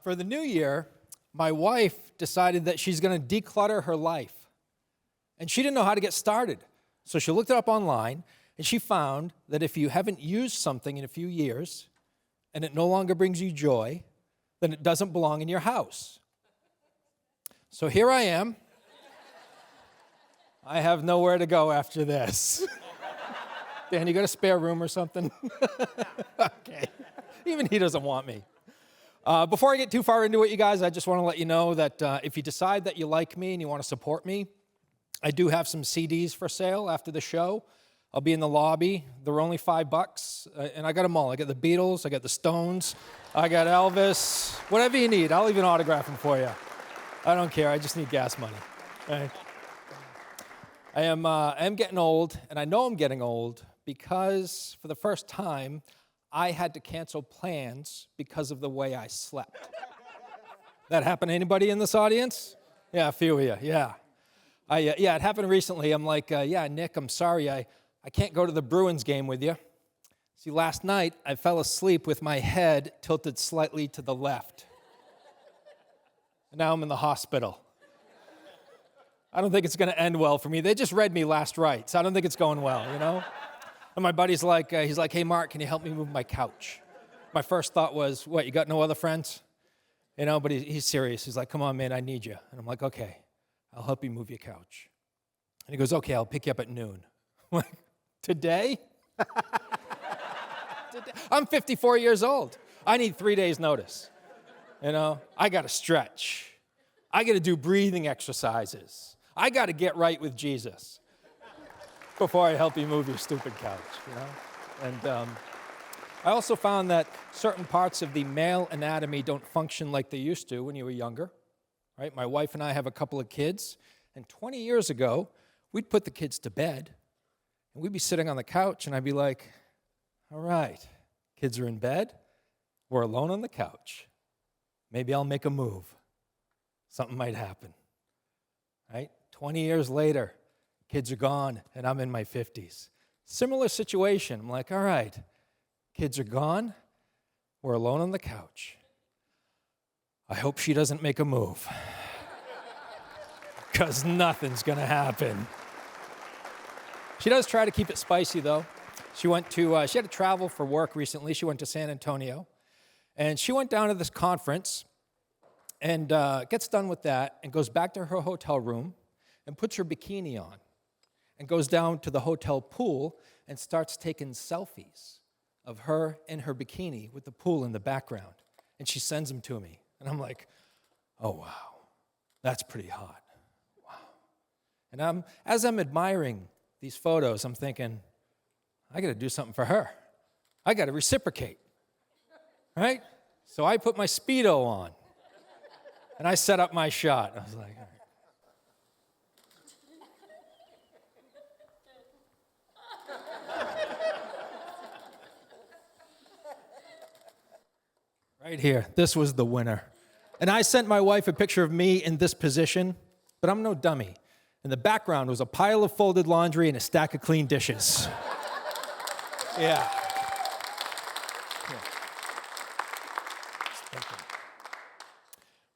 For the new year, my wife decided that she's going to declutter her life. And she didn't know how to get started. So she looked it up online, and she found that if you haven't used something in a few years, and it no longer brings you joy, then it doesn't belong in your house. So here I am. I have nowhere to go after this. Dan, you got a spare room or something? Okay. Even he doesn't want me. Before I get too far into it, you guys, I just want to let you know that if you decide that you like me and you want to support me, I do have some CDs for sale after the show. I'll be in the lobby. They're only $5, and I got them all. I got the Beatles, I got the Stones, I got Elvis, whatever you need. I'll even autograph them for you. I don't care. I just need gas money. Right? I am getting old, and I know I'm getting old because for the first time, I had to cancel plans because of the way I slept. That happened to anybody in this audience? Yeah, a few of you, yeah. Yeah, it happened recently. I'm like, yeah, Nick, I'm sorry, I can't go to the Bruins game with you. See, last night, I fell asleep with my head tilted slightly to the left. And now I'm in the hospital. I don't think it's going to end well for me. They just read me last rites. I don't think it's going well, you know? And my buddy's like, he's like, hey, Mark, can you help me move my couch? My first thought was, what, you got no other friends? You know, but he's serious. He's like, come on, man, I need you. And I'm like, okay, I'll help you move your couch. And he goes, okay, I'll pick you up at noon. I'm like, today? I'm 54 years old. I need 3 days' notice. You know, I got to stretch. I got to do breathing exercises. I got to get right with Jesus before I help you move your stupid couch, you know? And I also found that certain parts of the male anatomy don't function like they used to when you were younger, right? My wife and I have a couple of kids, and 20 years ago, we'd put the kids to bed, and we'd be sitting on the couch, and I'd be like, all right, kids are in bed, we're alone on the couch. Maybe I'll make a move. Something might happen, right? 20 years later, kids are gone, and I'm in my 50s. Similar situation. I'm like, all right, kids are gone. We're alone on the couch. I hope she doesn't make a move, because nothing's going to happen. She does try to keep it spicy, though. She had to travel for work recently. She went to San Antonio, and she went down to this conference and gets done with that and goes back to her hotel room and puts her bikini on and goes down to the hotel pool and starts taking selfies of her in her bikini with the pool in the background. And she sends them to me. And I'm like, oh, wow, that's pretty hot. Wow. And as I'm admiring these photos, I'm thinking, I got to do something for her. I got to reciprocate, right? So I put my Speedo on, and I set up my shot. I was like, all right. Right here, this was the winner. And I sent my wife a picture of me in this position, but I'm no dummy. In the background was a pile of folded laundry and a stack of clean dishes. Yeah.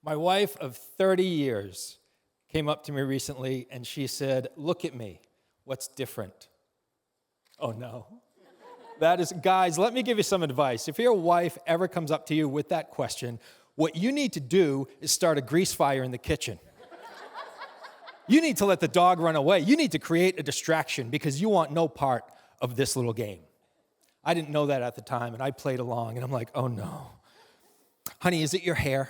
My wife of 30 years came up to me recently and she said, look at me, what's different? Oh no. Guys, let me give you some advice. If your wife ever comes up to you with that question, what you need to do is start a grease fire in the kitchen. You need to let the dog run away. You need to create a distraction because you want no part of this little game. I didn't know that at the time, and I played along, and I'm like, oh no. Honey, is it your hair?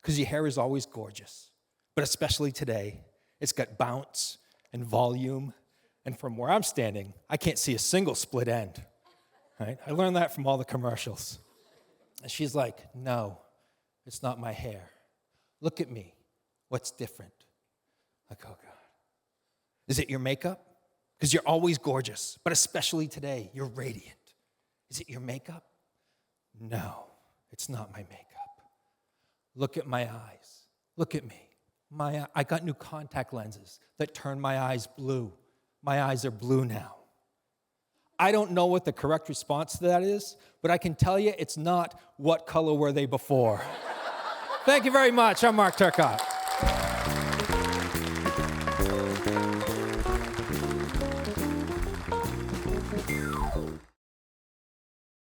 Because your hair is always gorgeous, but especially today, it's got bounce and volume, and from where I'm standing, I can't see a single split end. Right? I learned that from all the commercials. And she's like, no, it's not my hair. Look at me. What's different? Like, oh, God. Is it your makeup? Because you're always gorgeous, but especially today, you're radiant. Is it your makeup? No, it's not my makeup. Look at my eyes. Look at me. I got new contact lenses that turn my eyes blue. My eyes are blue now. I don't know what the correct response to that is, but I can tell you it's not what color were they before. Thank you very much. I'm Mark Turcotte.